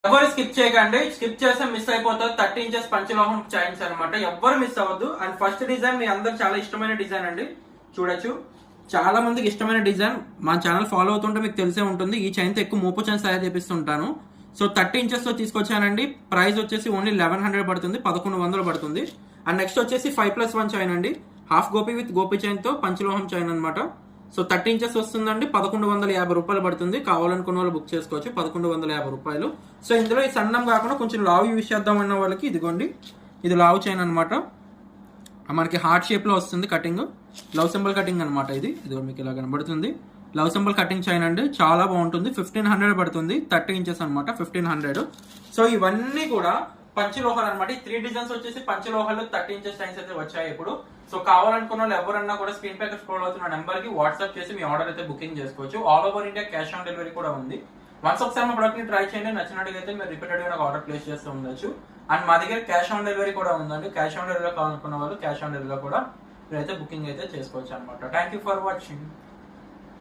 ఎవరు స్కిప్ చేయకండి, స్కిప్ చేస్తే మిస్ అయిపోతుంది. 30 ఇంచెస్ పంచలోహం చైన్స్ అనమాట, ఎవ్వరు మిస్ అవ్వద్దు. అండ్ ఫస్ట్ డిజైన్ మీ అందరు చాలా ఇష్టమైన డిజైన్ అండి, చూడొచ్చు. చాలా మందికి ఇష్టమైన డిజైన్, మా ఛానల్ ఫాలో అవుతుంటే మీకు తెలిసే ఉంటుంది. ఈ చైన్ తో ఎక్కువ మోపు చైన్స్ తయారు చేపిస్తుంటాను. సో 30 ఇంచెస్ తో తీసుకొచ్చానండి. ప్రైస్ వచ్చేసి ఓన్లీ 1100 పడుతుంది, 1100 పడుతుంది. అండ్ నెక్స్ట్ వచ్చేసి 5+1 చైన్ అండి, half Gopi with Gopi chain తో పంచలోహం చైన్ అనమాట. సో 30 ఇంచెస్ వస్తుందండి, 1150 రూపాయలు పడుతుంది. కావాలనుకున్న వాళ్ళు బుక్ చేసుకోవచ్చు, 1150 రూపాయలు. సో ఇందులో ఈ సన్నం కాకుండా కొంచెం లావు యూజ్ చేద్దామన్న వాళ్ళకి ఇదిగోండి, ఇది లావు చైన్ అనమాట. మనకి హార్ట్ షేప్ లో వస్తుంది కటింగ్, లవ్ సింబల్ కటింగ్ అనమాట. ఇది మీకు ఇలా కనబడుతుంది, లవ్ సింబల్ కటింగ్ చైన్ అండి, చాలా బాగుంటుంది. 1500 పడుతుంది, 30 ఇంచెస్ అనమాట, 1500. సో ఇవన్నీ కూడా పంచలోహాలు అనమాట. ఈ 3 డిజైన్స్ వచ్చేసి పంచలోహాలు 30 ఇంచెస్ చైన్స్ అయితే వచ్చాయి ఇప్పుడు. సో కావాలనుకున్న వాళ్ళు ఎవరన్నా కూడా స్క్రీన్ పై స్క్రోల్ అవుతున్న నెంబర్ కి వాట్సాప్ చేసి మీ ఆర్డర్ అయితే బుకింగ్ చేసుకోవచ్చు. All over India cash on delivery కూడా ఉంది. వన్స్ ఒకసారి మా ప్రొడక్ట్ ని ట్రై చేయండి, నచ్చినట్టుగా మీరు రిపీటెడ్ గా నాకు ఆర్డర్ ప్లేస్ చేస్తూ ఉండొచ్చు. అండ్ మా దగ్గర క్యాష్ ఆన్ డెలివరీ కూడా ఉందండి. క్యాష్ ఆన్ డెలివరీ కావాలనుకున్న వాళ్ళు క్యాష్ ఆన్ డెలివరీ కూడా మీరైతే బుకింగ్ అయితే చేసుకోవచ్చు అనమాట. Thank you for watching.